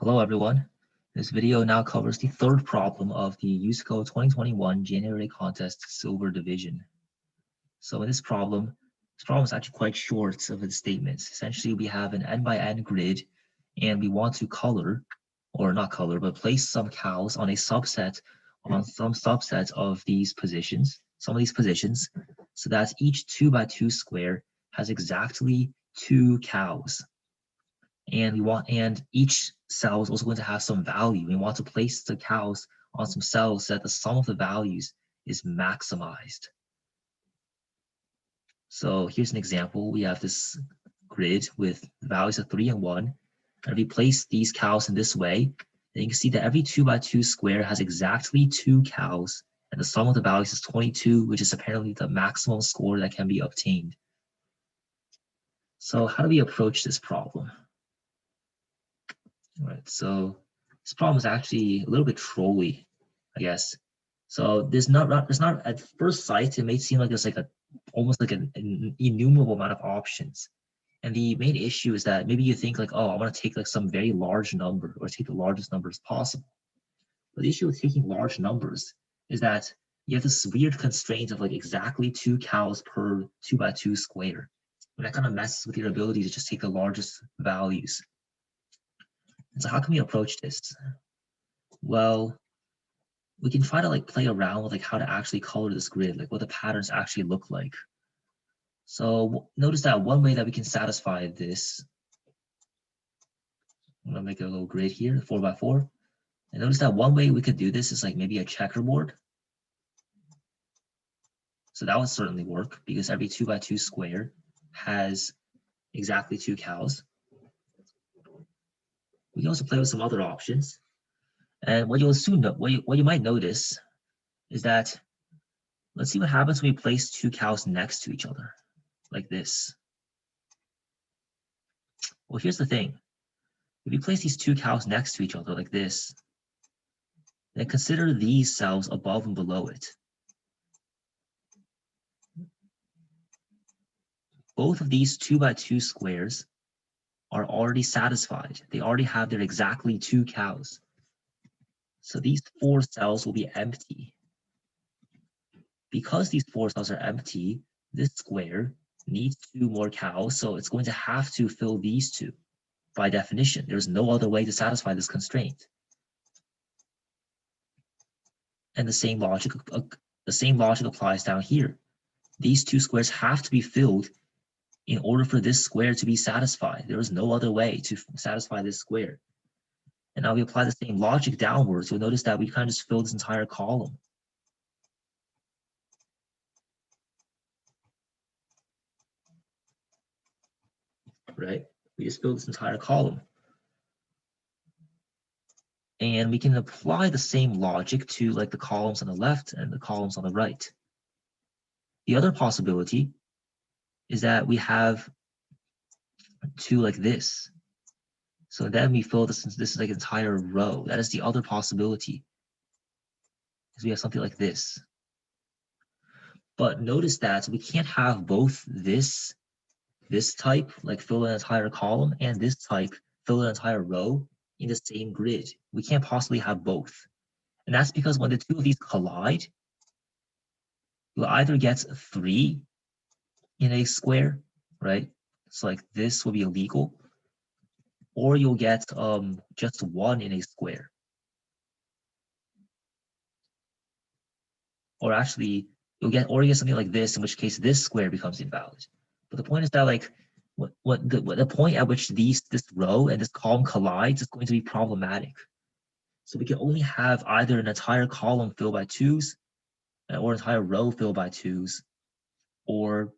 Hello everyone. This video now covers the third problem of the USACO 2021 January contest silver division. So in this problem is actually quite short of its statements. Essentially, we have an n by n grid and we want to color, or not color, but place some cows on some subset of these positions, so that each 2 by 2 square has exactly 2 cows. And each cell is also going to have some value. We want to place the cows on some cells so that the sum of the values is maximized. So here's an example. We have this grid with values of 3 and 1. And if we place these cows in this way, then you can see that every 2 by 2 square has exactly 2 cows, and the sum of the values is 22, which is apparently the maximum score that can be obtained. So how do we approach this problem? All right, so this problem is actually a little bit trolly, I guess. So there's not at first sight, it may seem like there's like almost like an innumerable amount of options. And the main issue is that maybe you think like, oh, I want to take like some very large number or take the largest numbers possible. But the issue with taking large numbers is that you have this weird constraint of like exactly 2 cows per 2 by 2 square. And that kind of messes with your ability to just take the largest values. And so how can we approach this? Well, we can try to like play around with like how to actually color this grid, like what the patterns actually look like. So notice that one way that we can satisfy this, I'm gonna make a little grid here, 4 by 4. And notice that one way we could do this is like maybe a checkerboard. So that would certainly work because every 2 by 2 square has exactly 2 cows. We can also play with some other options. And what you might notice is that, let's see what happens when we place 2 cows next to each other, like this. Well, here's the thing. If you place these 2 cows next to each other like this, then consider these cells above and below it. Both of these 2 by 2 squares are already satisfied. They already have their exactly 2 cows. So these 4 cells will be empty. Because these 4 cells are empty, this square needs 2 more cows, so it's going to have to fill these 2. By definition, there's no other way to satisfy this constraint. And the same logic applies down here. These 2 squares have to be filled in order for this square to be satisfied. There is no other way to satisfy this square. And now we apply the same logic downwards. You'll notice that we kind of just fill this entire column. Right? We just fill this entire column. And we can apply the same logic to like the columns on the left and the columns on the right. The other possibility is that we have 2 like this. So then we fill this is like an entire row. That is the other possibility. Because we have something like this. But notice that we can't have both this type, like fill an entire column, and this type, fill an entire row in the same grid. We can't possibly have both. And that's because when the 2 of these collide, you'll either get 3 in a square, right? So like this will be illegal, or you'll get just 1 in a square. Or actually, you'll get something like this, in which case this square becomes invalid. But the point is that like the point at which this row and this column collides is going to be problematic. So we can only have either an entire column filled by 2s, or an entire row filled by 2s, or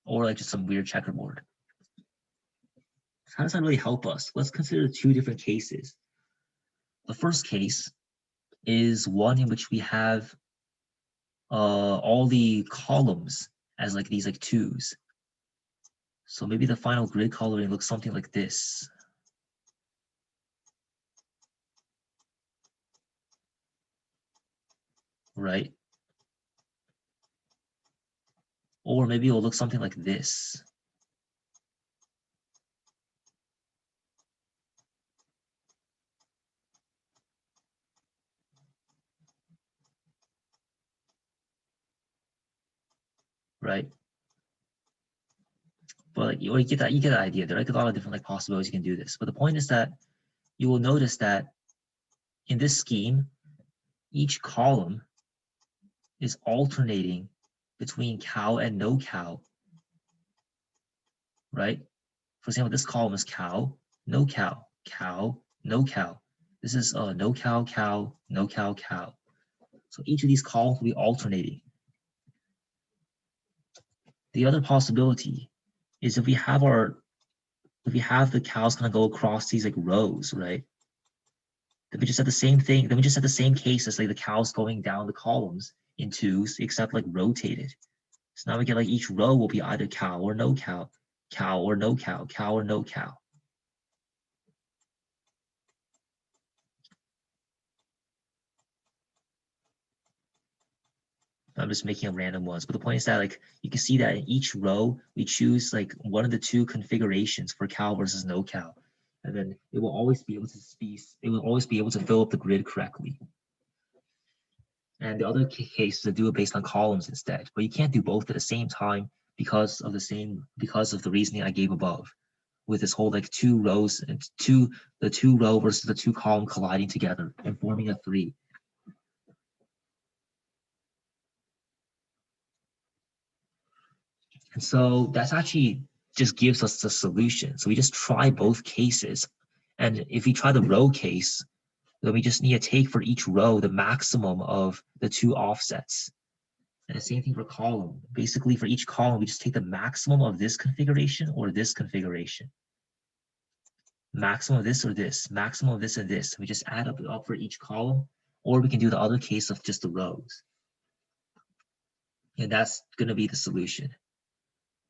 like just some weird checkerboard. How does that really help us? Let's consider 2 different cases. The first case is one in which we have all the columns as like these like 2s. So maybe the final grid coloring looks something like this. Right? Or maybe it will look something like this. right? But like, you get the idea. There are like a lot of different like possibilities you can do this. But the point is that you will notice that in this scheme, each column is alternating between cow and no cow, right? For example, this column is cow, no cow, cow, no cow. This is no cow, cow, no cow, cow. So each of these columns will be alternating. The other possibility is if we have the cows kind of go across these like rows, right? Then we just have the same thing. Then we just have the same case as like the cows going down the columns in twos, except like rotated. So now we get like each row will be either cow or no cow, cow or no cow, cow or no cow. I'm just making up random ones, but the point is that like you can see that in each row we choose like one of the two configurations for cow versus no cow, and then it will always be able to fill up the grid correctly. And the other case is to do it based on columns instead, but you can't do both at the same time because of the reasoning I gave above, with this whole like two rows and the two row versus the two column colliding together and forming a three. And so that's actually just gives us the solution. So we just try both cases. And if we try the row case, then we just need to take for each row the maximum of the two offsets. And the same thing for column. Basically, for each column, we just take the maximum of this configuration or this configuration. Maximum of this or this, maximum of this and this. We just add up for each column, or we can do the other case of just the rows. And that's going to be the solution.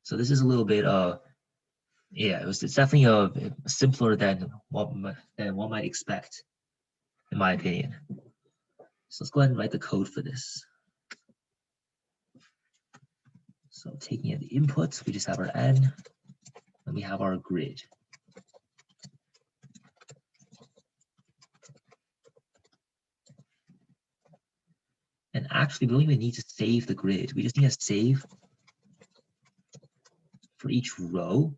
So this is a little bit, yeah, it's definitely simpler than one might expect, in my opinion. So let's go ahead and write the code for this. So taking in the inputs, we just have our n, and we have our grid. And actually, we don't even need to save the grid. We just need to save for each row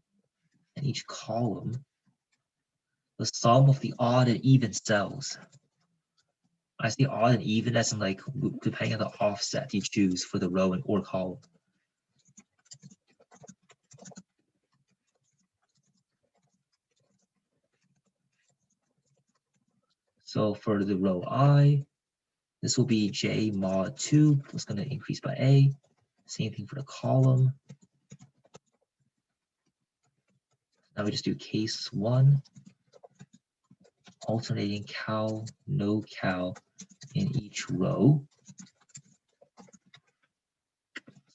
and each column the sum of the odd and even cells. I say odd and even as in like depending on the offset you choose for the row and or column. So for the row I, this will be j mod 2, it's going to increase by a. Same thing for the column. Now we just do case 1, alternating cow, no cow in each row.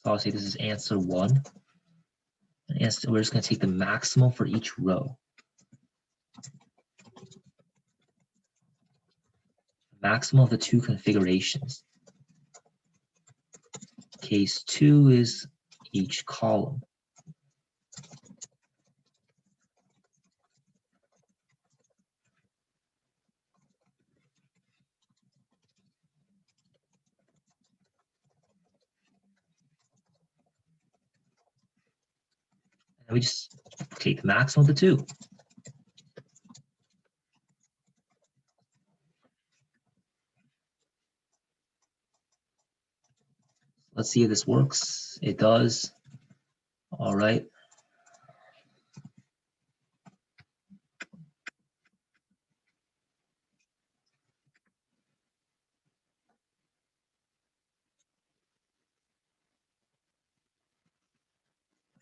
So I'll say this is answer 1. And we're just going to take the maximum for each row. Maximum of the two configurations. Case 2 is each column. And we just take the maximum of the two. Let's see if this works. It does. All right.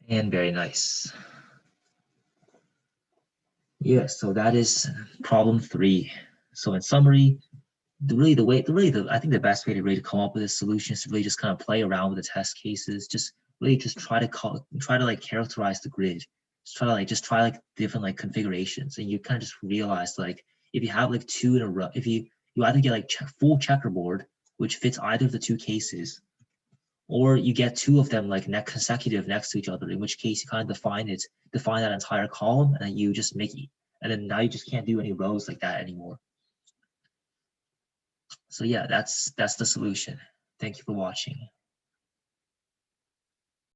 And very nice. Yes, so that is problem 3. So in summary, I think the best way to really come up with a solution is to really just kind of play around with the test cases. Just really just try to like characterize the grid. Just try like different like configurations, and you kind of just realize like if you have like two in a row, if you either get like full checkerboard, which fits either of the two cases, or you get two of them like consecutive next to each other, in which case you kind of define that entire column, and then you just make it, and then now you just can't do any rows like that anymore. So yeah, that's the solution. Thank you for watching.